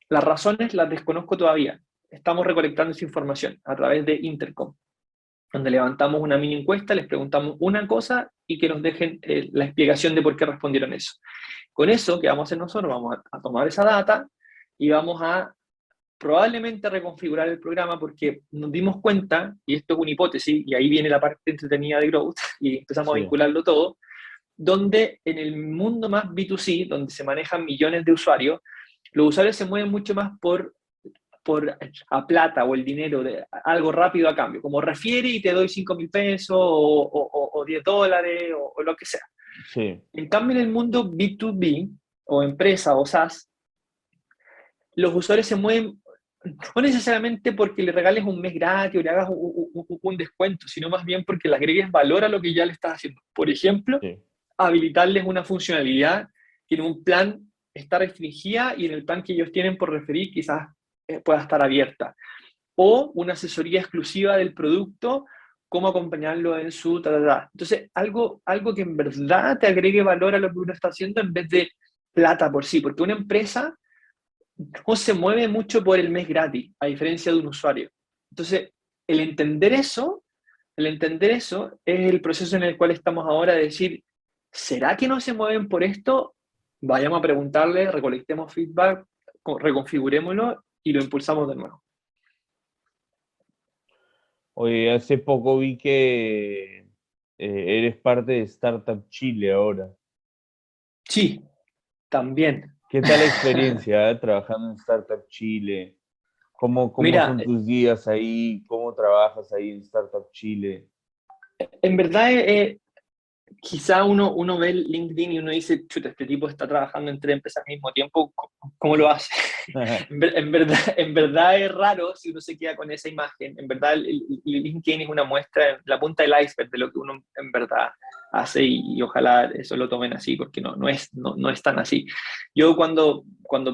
Speaker 2: Las razones las desconozco todavía. Estamos recolectando esa información a través de Intercom, donde levantamos una mini encuesta, les preguntamos una cosa y que nos dejen la explicación de por qué respondieron eso. Con eso, ¿qué vamos a hacer nosotros? Vamos a tomar esa data y vamos a probablemente reconfigurar el programa, porque nos dimos cuenta, y esto es una hipótesis, y ahí viene la parte entretenida de Growth, y empezamos a
Speaker 1: Sí.
Speaker 2: vincularlo todo, donde en el mundo más B2C, donde se manejan millones de usuarios, los usuarios se mueven mucho más por a plata o el dinero, de algo rápido a cambio, como refiere y te doy 5.000 pesos o $10 o lo que sea.
Speaker 1: Sí.
Speaker 2: En cambio, en el mundo B2B o empresa o SaaS, los usuarios se mueven no necesariamente porque le regales un mes gratis o le hagas un descuento, sino más bien porque le agregues valor a lo que ya le estás haciendo. Por ejemplo,
Speaker 1: Sí.
Speaker 2: habilitarles una funcionalidad que en un plan está restringida y en el plan que ellos tienen por referir quizás pueda estar abierta. O una asesoría exclusiva del producto, cómo acompañarlo en su... Entonces, algo que en verdad te agregue valor a lo que uno está haciendo en vez de plata por sí, porque una empresa no se mueve mucho por el mes gratis, a diferencia de un usuario. Entonces, el entender eso es el proceso en el cual estamos ahora, de decir, ¿será que no se mueven por esto? Vayamos a preguntarle, recolectemos feedback, reconfigurémoslo y lo impulsamos de nuevo.
Speaker 1: Oye, hace poco vi que eres parte de Startup Chile ahora.
Speaker 2: Sí, también.
Speaker 1: ¿Qué tal la experiencia trabajando en Startup Chile? ¿Cómo
Speaker 2: Mira,
Speaker 1: son tus días ahí? ¿Cómo trabajas ahí en Startup Chile?
Speaker 2: en verdad quizá uno ve el LinkedIn y uno dice, chuta, este tipo está trabajando en 3 empresas al mismo tiempo, ¿cómo lo hace? En verdad es raro si uno se queda con esa imagen. En verdad el LinkedIn es una muestra, la punta del iceberg de lo que uno en verdad hace, y ojalá eso lo tomen así, porque no es tan así. Yo cuando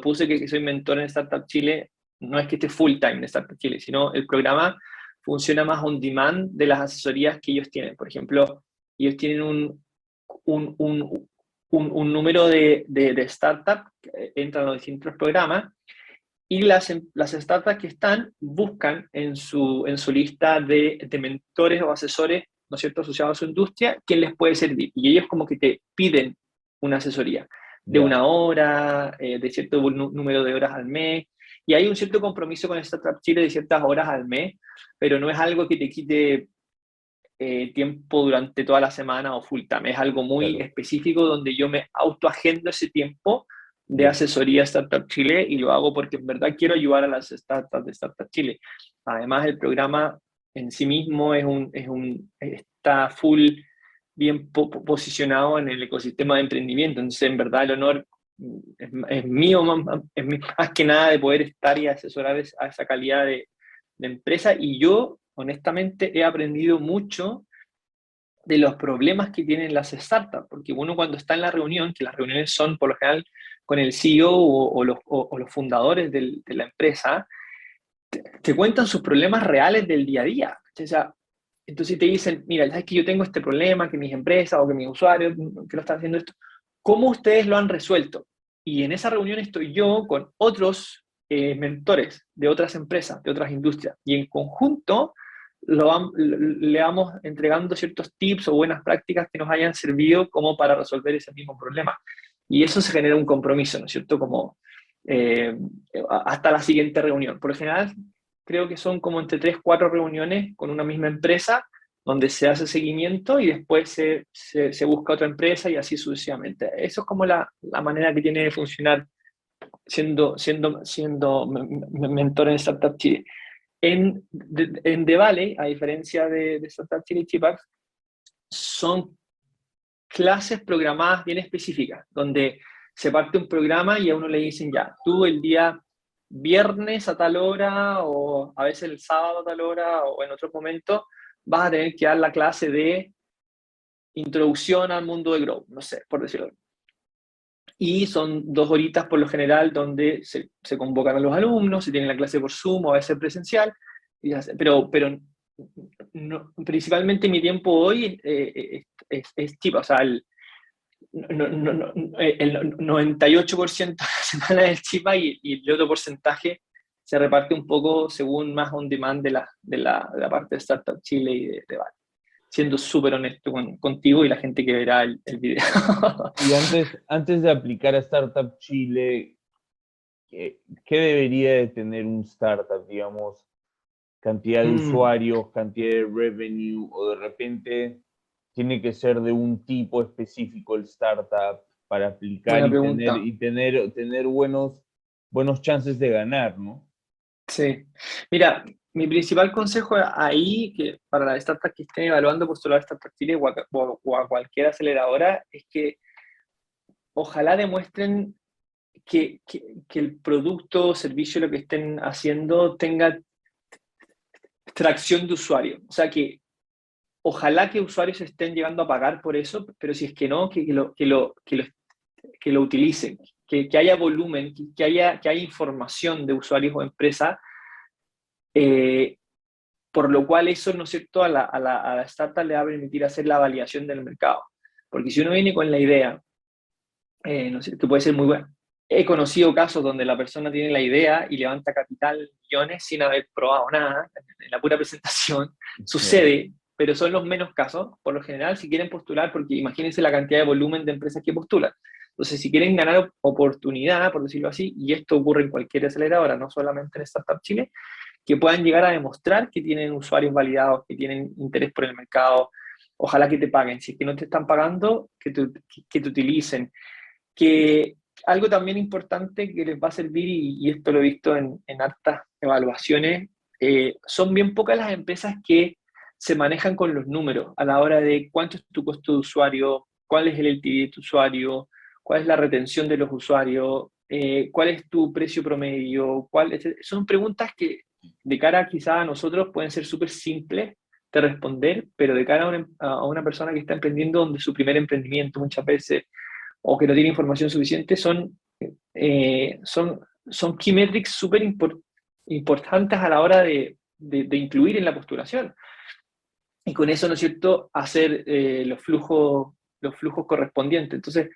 Speaker 2: puse que soy mentor en Startup Chile, no es que esté full time en Startup Chile, sino el programa funciona más on demand de las asesorías que ellos tienen. Por ejemplo, ellos tienen un número de startups que entran a los distintos programas, y las startups que buscan en su lista de mentores o asesores, ¿no es cierto?, asociados a su industria, quién les puede servir. Y ellos como que te piden una asesoría de
Speaker 1: Ya.
Speaker 2: 1 hora, de cierto número de horas al mes, Y hay un cierto compromiso con Startup Chile de ciertas horas al mes, pero no es algo que te quite tiempo durante toda la semana o full time. Es algo muy
Speaker 1: Claro,
Speaker 2: específico donde yo me autoagendo ese tiempo de
Speaker 1: ya,
Speaker 2: asesoría Startup Chile y lo hago porque en verdad quiero ayudar a las startups de Startup Chile. Además, el programa en sí mismo está full bien posicionado en el ecosistema de emprendimiento. Entonces, en verdad, el honor es mío, es más que nada de poder estar y asesorar a esa calidad de empresa. Y yo, honestamente, he aprendido mucho de los problemas que tienen las startups, porque uno cuando está en la reunión, que las reuniones son por lo general con el CEO o los fundadores de la empresa, te cuentan sus problemas reales del día a día. O sea, entonces te dicen, mira, sabes que yo tengo este problema, que mis empresas o que mis usuarios que lo están haciendo esto, ¿cómo ustedes lo han resuelto? Y en esa reunión estoy yo con otros mentores de otras empresas, de otras industrias, y en conjunto le vamos entregando ciertos tips o buenas prácticas que nos hayan servido como para resolver ese mismo problema. Y eso se genera un compromiso, ¿no es cierto? Como eh, hasta la siguiente reunión. Por lo general, creo que son como entre 3 4 reuniones con una misma empresa donde se hace seguimiento y después se busca otra empresa y así sucesivamente. Eso es como la manera que tiene de funcionar siendo mentor en Startup Chile. En The Valley, a diferencia de Startup Chile y Chipax, son clases programadas bien específicas, donde se parte un programa y a uno le dicen ya, tú el día viernes a tal hora o a veces el sábado a tal hora o en otro momento vas a tener que dar la clase de introducción al mundo de Grow, no sé, por decirlo. Y son 2 horitas por lo general donde se convocan a los alumnos, se tiene la clase por Zoom o a veces presencial, pero no, principalmente mi tiempo hoy es tipo, o sea, el 98% de la semana es chipa y el otro porcentaje se reparte un poco según más on demand de la parte de Startup Chile y de Vale. Siendo súper honesto contigo y la gente que verá el video.
Speaker 1: y antes de aplicar a Startup Chile, ¿qué debería de tener un startup? Digamos, cantidad de
Speaker 2: Mm,
Speaker 1: usuarios, cantidad de revenue, o de repente tiene que ser de un tipo específico el startup para aplicar
Speaker 2: buena
Speaker 1: y tener,
Speaker 2: pregunta.
Speaker 1: y tener, tener buenos chances de ganar, ¿no?
Speaker 2: Sí. Mira, mi principal consejo ahí, que para las startups que estén evaluando postular a Startup Chile o a cualquier aceleradora, es que ojalá demuestren que el producto o servicio, lo que estén haciendo, tenga tracción de usuario. O sea, que ojalá que usuarios estén llegando a pagar por eso, pero si es que no, que lo utilicen, que haya volumen, que haya información de usuarios o empresas, eh, por lo cual eso, ¿no es cierto?, a la startup le va a permitir hacer la validación del mercado. Porque si uno viene con la idea, no sé, que puede ser muy buena. He conocido casos donde la persona tiene la idea y levanta capital millones sin haber probado nada, en la pura presentación.
Speaker 1: Sí.
Speaker 2: Sucede, pero son los menos casos. Por lo general, si quieren postular, porque imagínense la cantidad de volumen de empresas que postulan. Entonces, si quieren ganar oportunidad, por decirlo así, y esto ocurre en cualquier aceleradora, no solamente en Startup Chile, que puedan llegar a demostrar que tienen usuarios validados, que tienen interés por el mercado. Ojalá que te paguen. Si es que no te están pagando, que te utilicen, que algo también importante que les va a servir, y esto lo he visto en hartas evaluaciones, son bien pocas las empresas que se manejan con los números a la hora de cuánto es tu costo de usuario, cuál es el LTV de tu usuario, cuál es la retención de los usuarios, cuál es tu precio promedio, son preguntas que de cara quizá a nosotros pueden ser súper simples de responder, pero de cara a una persona que está emprendiendo donde su primer emprendimiento muchas veces o que no tiene información suficiente, son key metrics súper importantes a la hora de incluir en la postulación. Y con eso, ¿no es cierto?, hacer los flujos correspondientes. Entonces,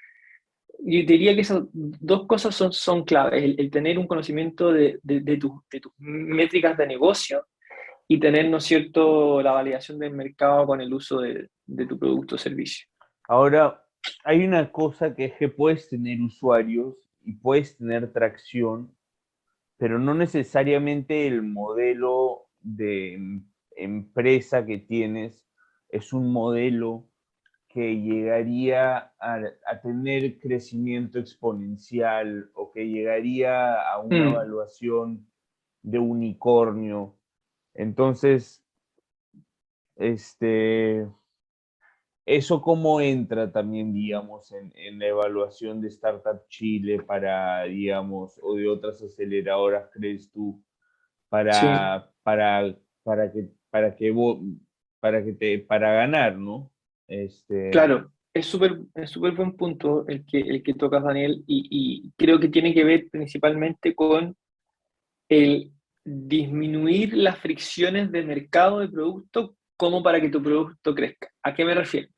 Speaker 2: yo diría que esas 2 cosas son claves, el tener un conocimiento de tus métricas de negocio y tener, ¿no es cierto?, la validación del mercado con el uso de tu producto o servicio.
Speaker 1: Ahora, hay una cosa que es que puedes tener usuarios y puedes tener tracción, pero no necesariamente el modelo de empresa que tienes es un modelo que llegaría a tener crecimiento exponencial o que llegaría a una
Speaker 2: Mm,
Speaker 1: evaluación de unicornio. Entonces, este, ¿eso cómo entra también, digamos, en la evaluación de Startup Chile para, digamos, o de otras aceleradoras, crees tú,
Speaker 2: sí,
Speaker 1: para que para ganar, ¿no? Este,
Speaker 2: claro, es súper buen punto el que tocas, Daniel, y creo que tiene que ver principalmente con el disminuir las fricciones de mercado de producto como para que tu producto crezca. ¿A qué me refiero?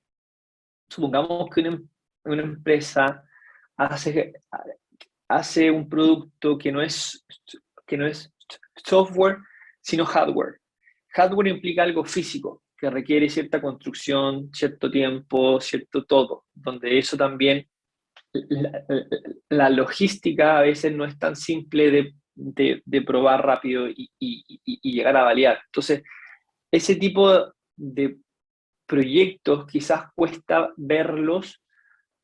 Speaker 2: Supongamos que una empresa hace, hace un producto que no es software, sino hardware. Hardware implica algo físico, que requiere cierta construcción, cierto tiempo, cierto todo, donde eso también, la, la logística a veces no es tan simple de probar rápido y llegar a validar. Entonces, ese tipo de proyectos quizás cuesta verlos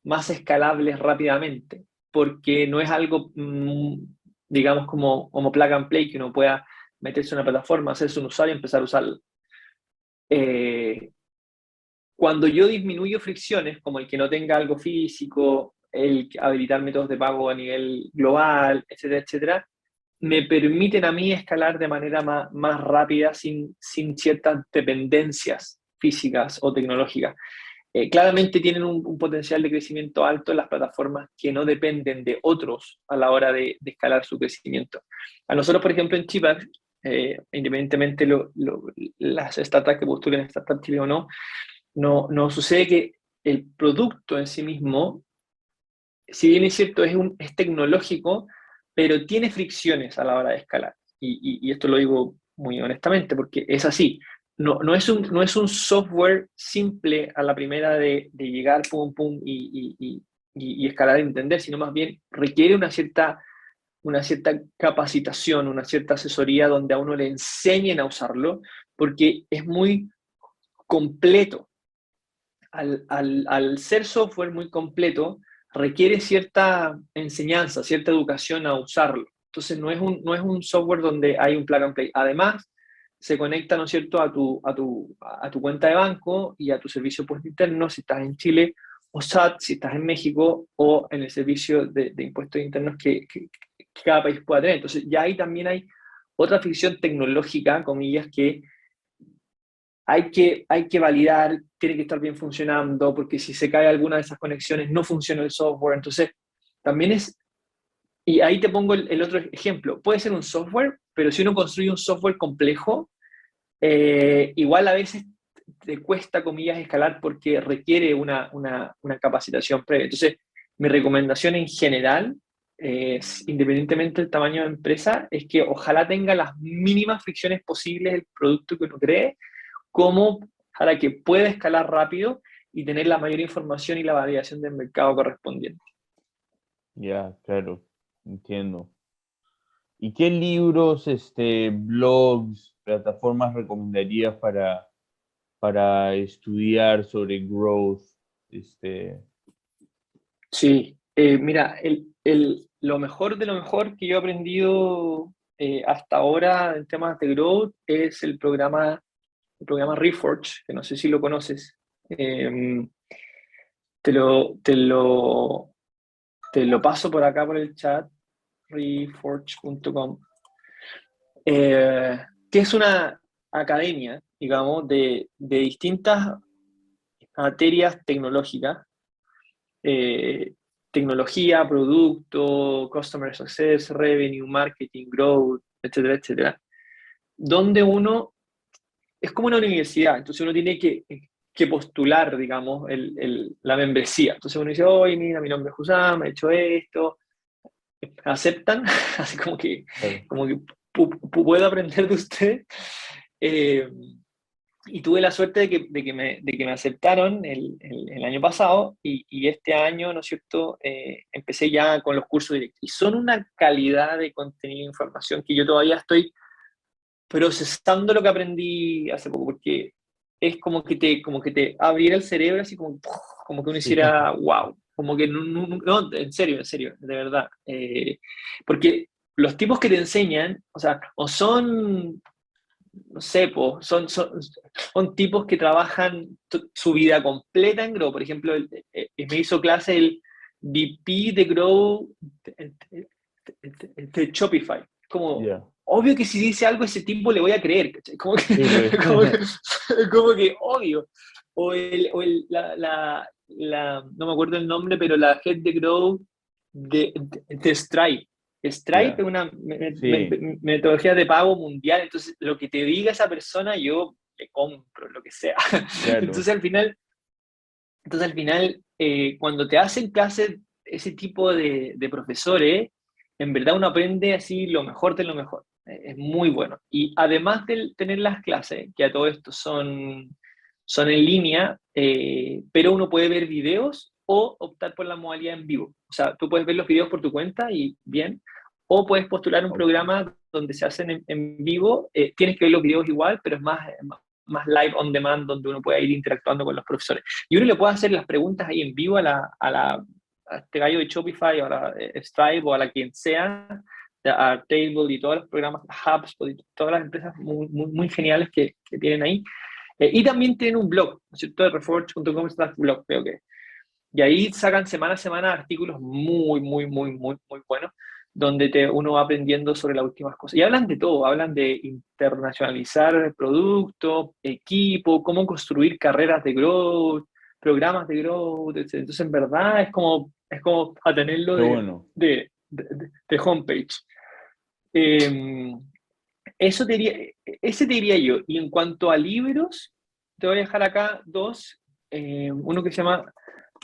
Speaker 2: más escalables rápidamente, porque no es algo, digamos, como plug and play, que uno pueda meterse en una plataforma, hacerse un usuario y empezar a usarlo. Eh, Cuando yo disminuyo fricciones, como el que no tenga algo físico, el habilitar métodos de pago a nivel global, etcétera, etcétera, me permiten a mí escalar de manera más rápida sin ciertas dependencias físicas o tecnológicas. Claramente tienen un potencial de crecimiento alto en las plataformas que no dependen de otros a la hora de escalar su crecimiento. A nosotros, por ejemplo, en Chipac, independientemente las startups que postulen en Startup Chile o no, no sucede que el producto en sí mismo, si bien es cierto, es tecnológico, pero tiene fricciones a la hora de escalar. Y esto lo digo muy honestamente, porque es así. No es un software simple a la primera de llegar, pum, pum, y escalar y entender, sino más bien requiere una cierta capacitación, una cierta asesoría donde a uno le enseñen a usarlo, porque es muy completo. Al ser software muy completo, requiere cierta enseñanza, cierta educación a usarlo. Entonces no es un software donde hay un plug and play. Además, se conecta, ¿no es cierto?, a tu cuenta de banco y a tu servicio de impuesto interno si estás en Chile, o SAT si estás en México, o en el servicio de impuestos internos que cada país pueda tener. Entonces ya ahí también hay otra ficción tecnológica, comillas, que hay que validar, tiene que estar bien funcionando, porque si se cae alguna de esas conexiones no funciona el software. Entonces, también es, y ahí te pongo el otro ejemplo, puede ser un software, pero si uno construye un software complejo, igual a veces te cuesta, comillas, escalar porque requiere una capacitación previa. Entonces, mi recomendación en general, independientemente del tamaño de la empresa, es que ojalá tenga las mínimas fricciones posibles el producto que uno cree, como para que pueda escalar rápido y tener la mayor información y la validación del mercado correspondiente.
Speaker 1: ya, claro, entiendo. ¿Y qué libros, blogs, plataformas recomendarías para estudiar sobre growth? Este,
Speaker 2: Sí, mira, lo mejor de lo mejor que yo he aprendido hasta ahora en temas de growth es el programa Reforge, que no sé si lo conoces. Eh, te lo, te lo, te lo paso por acá por el chat, reforge.com, que es una academia, digamos, de distintas materias tecnológicas, eh, tecnología, producto, customer success, revenue, marketing, growth, etcétera, etcétera, donde uno es como una universidad, entonces uno tiene que postular, digamos, la membresía. Entonces uno dice, oye, mira, mi nombre es Husam, he hecho esto, aceptan, así
Speaker 1: claro.
Speaker 2: como que puedo aprender de usted. Eh, y tuve la suerte de que me aceptaron el año pasado y este año, ¿no es cierto?, empecé ya con los cursos directos. Y son una calidad de contenido e información que yo todavía estoy procesando lo que aprendí hace poco, porque es como que te abriera el cerebro, así como que uno
Speaker 1: Sí,
Speaker 2: hiciera, wow, como que no, en serio, de verdad. Porque los tipos que te enseñan, o sea, o son no sé, po, son tipos que trabajan su vida completa en Grow. Por ejemplo, me hizo clase el VP de Grow de Shopify. Como,
Speaker 1: ya.
Speaker 2: obvio que si dice algo a ese tipo le voy a creer, ¿cachai? Como que,
Speaker 1: Sí, pues.
Speaker 2: como que, como que obvio. No me acuerdo el nombre, pero la head de Grow de Stripe. Stripe
Speaker 1: Ya.
Speaker 2: es una
Speaker 1: Sí,
Speaker 2: metodología de pago mundial, entonces lo que te diga esa persona yo le compro, lo que sea.
Speaker 1: claro.
Speaker 2: Entonces al final, cuando te hacen clases ese tipo de profesores, en verdad uno aprende así lo mejor de lo mejor. Es muy bueno. Y además de tener las clases, que a todo esto son en línea, pero uno puede ver videos o optar por la modalidad en vivo. O sea, tú puedes ver los videos por tu cuenta y bien, o puedes postular un
Speaker 1: Ok.
Speaker 2: programa donde se hacen en vivo. Tienes que ver los videos igual, pero es más live on demand, donde uno puede ir interactuando con los profesores. Y uno le puede hacer las preguntas ahí en vivo a este gallo de Shopify, o a la Stripe, o a la quien sea, a Table y todos los programas, HubSpot y todas las empresas muy, muy, muy geniales que tienen ahí. Y también tienen un blog, ¿no es cierto? Reforge.com/blog, creo que. Y ahí sacan semana a semana artículos muy, muy, muy, muy, muy buenos, donde uno va aprendiendo sobre las últimas cosas. Y hablan de todo, hablan de internacionalizar el producto, equipo, cómo construir carreras de growth, programas de growth, etc. Entonces, en verdad, es como a tenerlo
Speaker 1: Qué bueno.
Speaker 2: de homepage. Eh, eso te diría, ese te diría yo. Y en cuanto a libros, te voy a dejar acá dos. Uno que se llama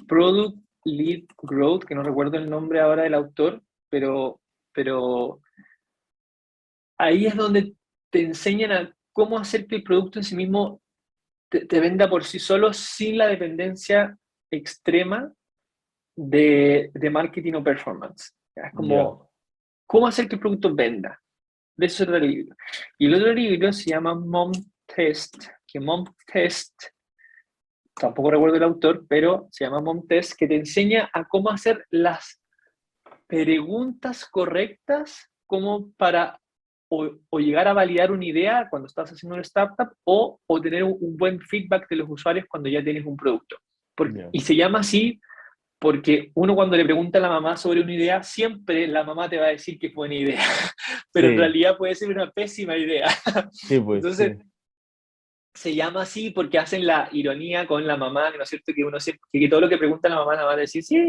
Speaker 2: Product Lead Growth, que no recuerdo el nombre ahora del autor, pero ahí es donde te enseñan a cómo hacer que el producto en sí mismo te venda por sí solo sin la dependencia extrema de marketing o performance. Es
Speaker 1: Ya.
Speaker 2: como, ¿cómo hacer que el producto venda? De eso trata el libro. Y el otro libro se llama Mom Test, que Mom Test, tampoco recuerdo el autor, pero se llama Mom Test, que te enseña a cómo hacer las preguntas correctas como para o llegar a validar una idea cuando estás haciendo una startup o tener un buen feedback de los usuarios cuando ya tienes un producto.
Speaker 1: Ya.
Speaker 2: Y se llama así porque uno cuando le pregunta a la mamá sobre una idea, siempre la mamá te va a decir que fue buena idea, pero en
Speaker 1: Sí,
Speaker 2: realidad puede ser una pésima idea.
Speaker 1: sí, pues,
Speaker 2: Entonces,
Speaker 1: sí.
Speaker 2: se llama así porque hacen la ironía con la mamá, ¿no es cierto? Que uno que todo lo que pregunta la mamá va a decir, sí,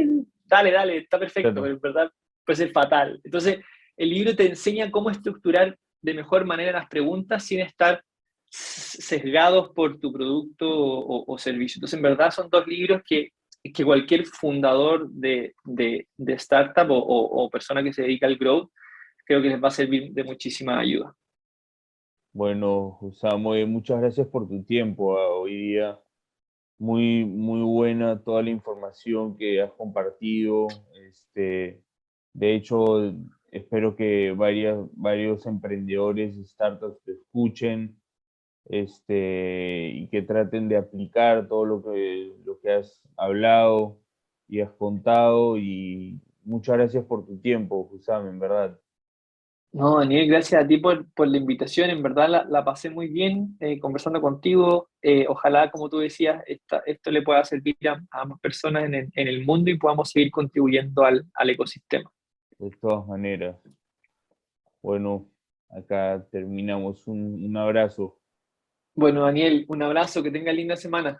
Speaker 2: dale, dale, está perfecto,
Speaker 1: Claro.
Speaker 2: pero en verdad puede ser fatal. Entonces, el libro te enseña cómo estructurar de mejor manera las preguntas sin estar sesgados por tu producto o servicio. Entonces, en verdad son dos libros que cualquier fundador de startup o persona que se dedica al growth, creo que les va a servir de muchísima ayuda.
Speaker 1: Bueno, Samu, muchas gracias por tu tiempo hoy día. Muy, muy buena toda la información que has compartido. De hecho, espero que varios emprendedores, startups te escuchen, y que traten de aplicar todo lo que has hablado y has contado. Y muchas gracias por tu tiempo, Husam, en verdad.
Speaker 2: No, Daniel, gracias a ti por la invitación. En verdad la pasé muy bien conversando contigo. Ojalá, como tú decías, esto le pueda servir a más personas en el mundo y podamos seguir contribuyendo al ecosistema.
Speaker 1: De todas maneras. Bueno, acá terminamos. Un abrazo.
Speaker 2: Bueno, Daniel, un abrazo, que tenga linda semana.